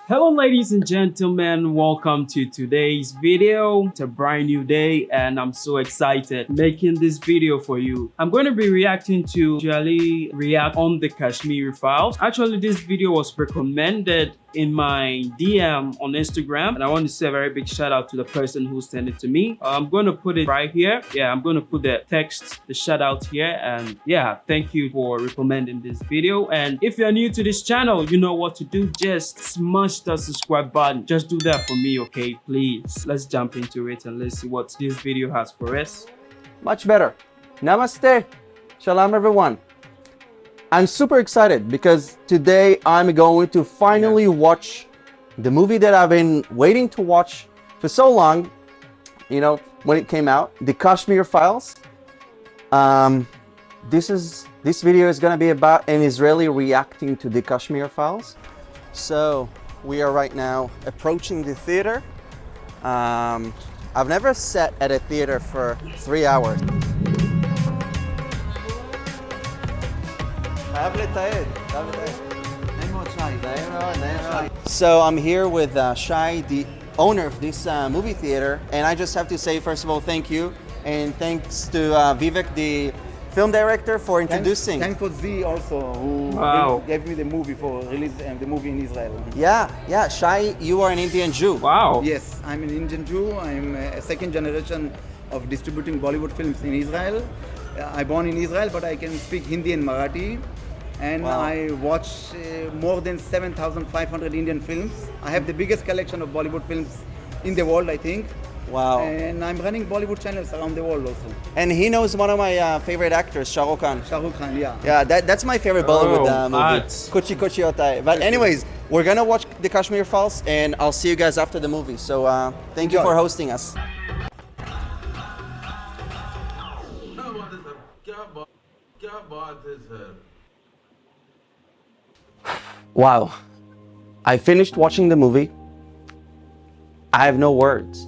Hello ladies and gentlemen, welcome to today's video. It's a brand new day and I'm so excited making this video for you. I'm going to be reacting to Jali react on the Kashmir files. Actually, this video was recommended in my DM on Instagram and I want to say a very big shout out to the person who sent it to me. I'm going to put it right here. Yeah, I'm going to put the text, the shout out here, and yeah, thank you for recommending this video. And if you're new to this channel, you know what to do. Just smash the subscribe button. Just do that for me, okay? Please. Let's jump into it and let's see what this video has for us. Much better. Namaste. Shalom, everyone. I'm super excited because today I'm going to finally watch the movie that I've been waiting to watch for so long. You know, when it came out, the Kashmir Files. This video is going to be about an Israeli reacting to the Kashmir Files. So we are right now approaching the theater. I've never sat at a theater for 3 hours. So I'm here with Shai, the owner of this movie theater, and I just have to say, first of all, thank you, and thanks to Vivek, the film director, for introducing. Thanks for Z also, who gave me the movie for release the movie in Israel. Yeah. Shai, you are an Indian Jew. Wow. Yes, I'm an Indian Jew. I'm a second generation of distributing Bollywood films in Israel. I born in Israel, but I can speak Hindi and Marathi. And Wow. I watch more than 7,500 Indian films. I have the biggest collection of Bollywood films in the world, I think. Wow. And I'm running Bollywood channels around the world also. And he knows one of my favorite actors, Shah Rukh Khan. Shah Rukh Khan, yeah. Yeah, that's my favorite Bollywood movie. That's- Kuchi Kuchi Hota Hai. But anyways, we're gonna watch the Kashmir Files, and I'll see you guys after the movie. So thank you Enjoy. for hosting us. Wow. I finished watching the movie. I have no words.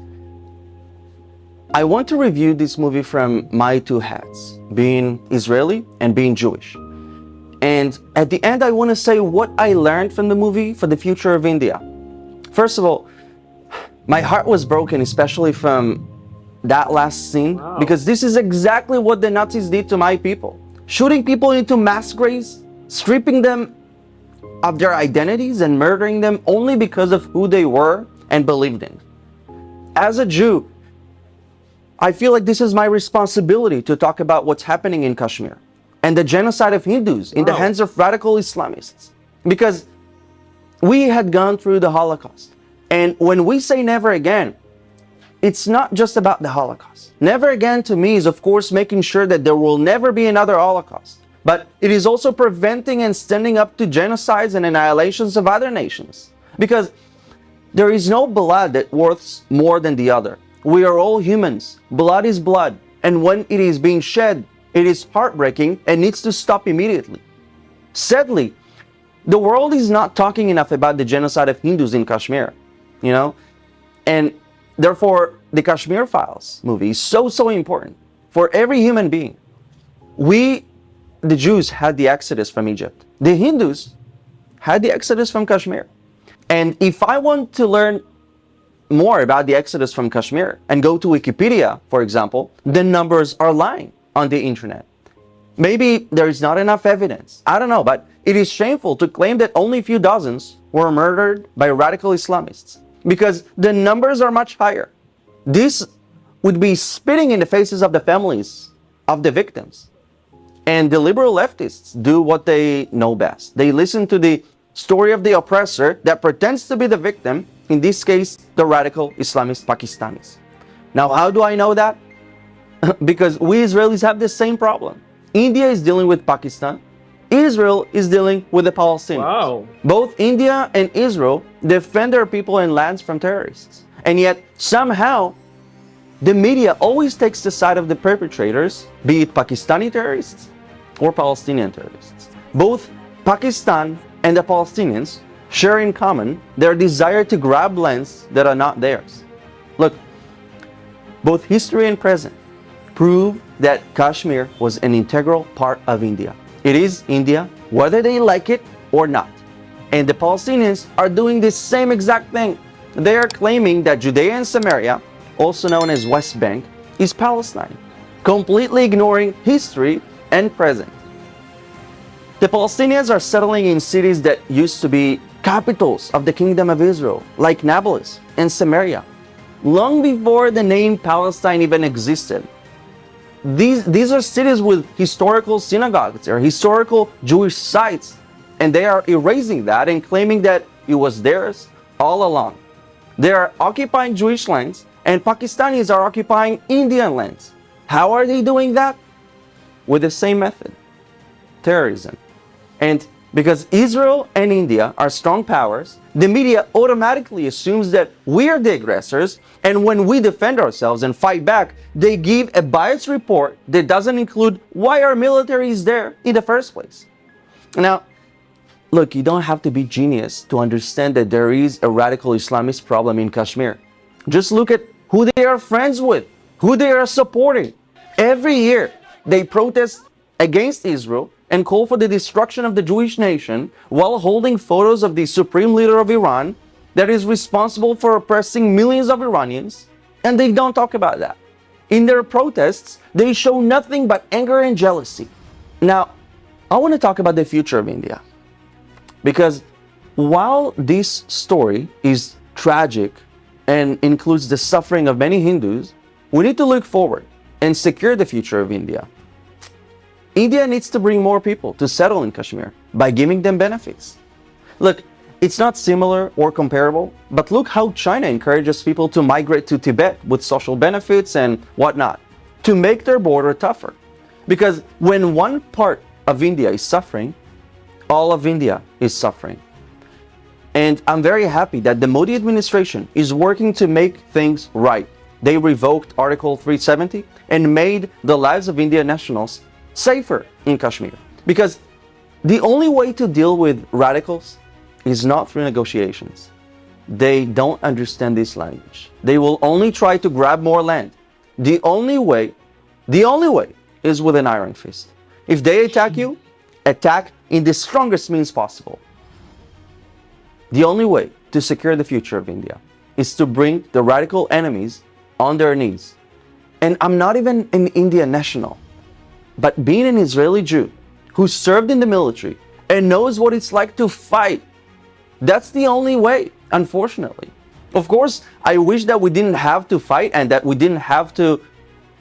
I want to review this movie from my two hats, being Israeli and being Jewish. And at the end, I want to say what I learned from the movie for the future of India. First of all, my heart was broken, especially from that last scene, because this is exactly what the Nazis did to my people. Shooting people into mass graves, stripping them of their identities and murdering them only because of who they were and believed in. As a Jew, I feel like this is my responsibility to talk about what's happening in Kashmir and the genocide of Hindus in the hands of radical Islamists. Because we had gone through the Holocaust. And when we say never again, it's not just about the Holocaust. Never again to me is, of course, making sure that there will never be another Holocaust. But it is also preventing and standing up to genocides and annihilations of other nations. Because there is no blood that worths more than the other. We are all humans. Blood is blood. And when it is being shed, it is heartbreaking and needs to stop immediately. Sadly, the world is not talking enough about the genocide of Hindus in Kashmir, you know? And therefore, the Kashmir Files movie is so important for every human being. We, the Jews, had the exodus from Egypt. The Hindus had the exodus from Kashmir. And if I want to learn more about the exodus from Kashmir and go to Wikipedia, for example, the numbers are lying on the internet. Maybe there is not enough evidence. I don't know, but it is shameful to claim that only a few dozens were murdered by radical Islamists, because the numbers are much higher. This would be spitting in the faces of the families of the victims. And the liberal leftists do what they know best. They listen to the story of the oppressor that pretends to be the victim, in this case, the radical Islamist Pakistanis. Now, how do I know that? Because we Israelis have the same problem. India is dealing with Pakistan. Israel is dealing with the Palestinians. Wow. Both India and Israel defend their people and lands from terrorists. And yet, somehow, the media always takes the side of the perpetrators, be it Pakistani terrorists or Palestinian terrorists. Both Pakistan and the Palestinians share in common their desire to grab lands that are not theirs. Look, both history and present prove that Kashmir was an integral part of India. It is India, whether they like it or not. And the Palestinians are doing the same exact thing. They are claiming that Judea and Samaria, also known as West Bank, is Palestine, completely ignoring history and present. The Palestinians are settling in cities that used to be capitals of the Kingdom of Israel, like Nablus and Samaria, long before the name Palestine even existed. These are cities with historical synagogues or historical Jewish sites, and they are erasing that and claiming that it was theirs all along. They are occupying Jewish lands, and Pakistanis are occupying Indian lands. How are they doing that? With the same method: terrorism. And because Israel and India are strong powers, the media automatically assumes that we are the aggressors, and when we defend ourselves and fight back, they give a biased report that doesn't include why our military is there in the first place. Now, look, you don't have to be genius to understand that there is a radical Islamist problem in Kashmir. Just look at who they are friends with, who they are supporting. Every year, they protest against Israel and call for the destruction of the Jewish nation while holding photos of the supreme leader of Iran that is responsible for oppressing millions of Iranians, and they don't talk about that. In their protests, they show nothing but anger and jealousy. Now, I want to talk about the future of India, because while this story is tragic and includes the suffering of many Hindus, we need to look forward and secure the future of India. India needs to bring more people to settle in Kashmir by giving them benefits. Look, it's not similar or comparable, but look how China encourages people to migrate to Tibet with social benefits and whatnot to make their border tougher. Because when one part of India is suffering, all of India is suffering. And I'm very happy that the Modi administration is working to make things right. They revoked Article 370 and made the lives of Indian nationals safer in Kashmir. Because the only way to deal with radicals is not through negotiations. They don't understand this language. They will only try to grab more land. The only way is with an iron fist. If they attack you, attack in the strongest means possible. The only way to secure the future of India is to bring the radical enemies on their knees. And I'm not even an Indian national, but being an Israeli Jew who served in the military and knows what it's like to fight, that's the only way, unfortunately. Of course, I wish that we didn't have to fight and that we didn't have to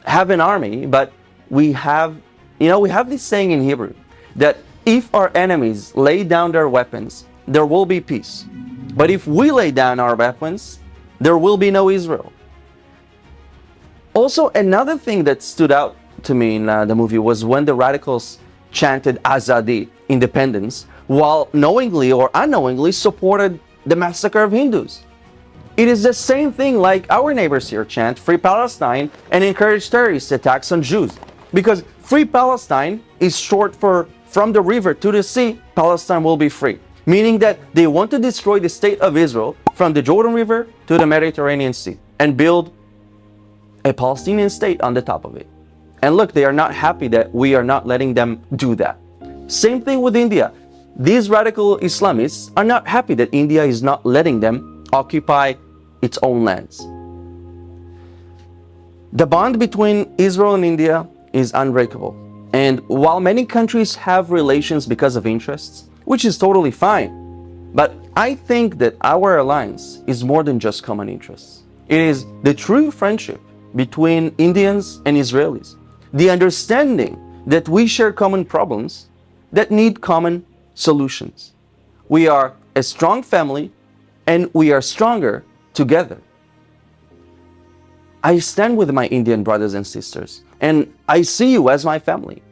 have an army, but we have this saying in Hebrew that if our enemies lay down their weapons, there will be peace. But if we lay down our weapons, there will be no Israel. Also, another thing that stood out to me in the movie was when the radicals chanted Azadi, independence, while knowingly or unknowingly supported the massacre of Hindus. It is the same thing like our neighbors here chant Free Palestine and encourage terrorist attacks on Jews. Because Free Palestine is short for from the river to the sea, Palestine will be free. Meaning that they want to destroy the state of Israel from the Jordan River to the Mediterranean Sea and build a Palestinian state on the top of it. And look, they are not happy that we are not letting them do that. Same thing with India. These radical Islamists are not happy that India is not letting them occupy its own lands. The bond between Israel and India is unbreakable. And while many countries have relations because of interests, which is totally fine, but I think that our alliance is more than just common interests. It is the true friendship between Indians and Israelis. The understanding that we share common problems that need common solutions. We are a strong family and we are stronger together. I stand with my Indian brothers and sisters and I see you as my family.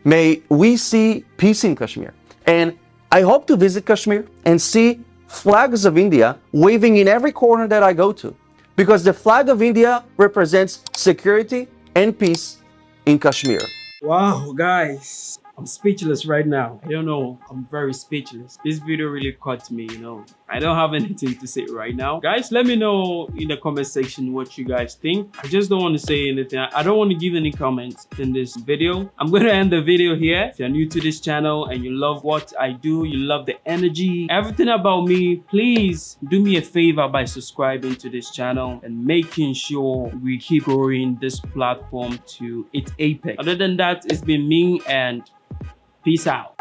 May we see peace in Kashmir. And I hope to visit Kashmir and see flags of India waving in every corner that I go to, because the flag of India represents security and peace in Kashmir. Wow, guys, I'm speechless right now. I don't know. I'm very speechless. This video really caught me, you know. I don't have anything to say right now. Guys, let me know in the comment section what you guys think. I just don't want to say anything. I don't want to give any comments in this video. I'm going to end the video here. If you're new to this channel and you love what I do, you love the energy, everything about me, please do me a favor by subscribing to this channel and making sure we keep growing this platform to its apex. Other than that, it's been me and peace out.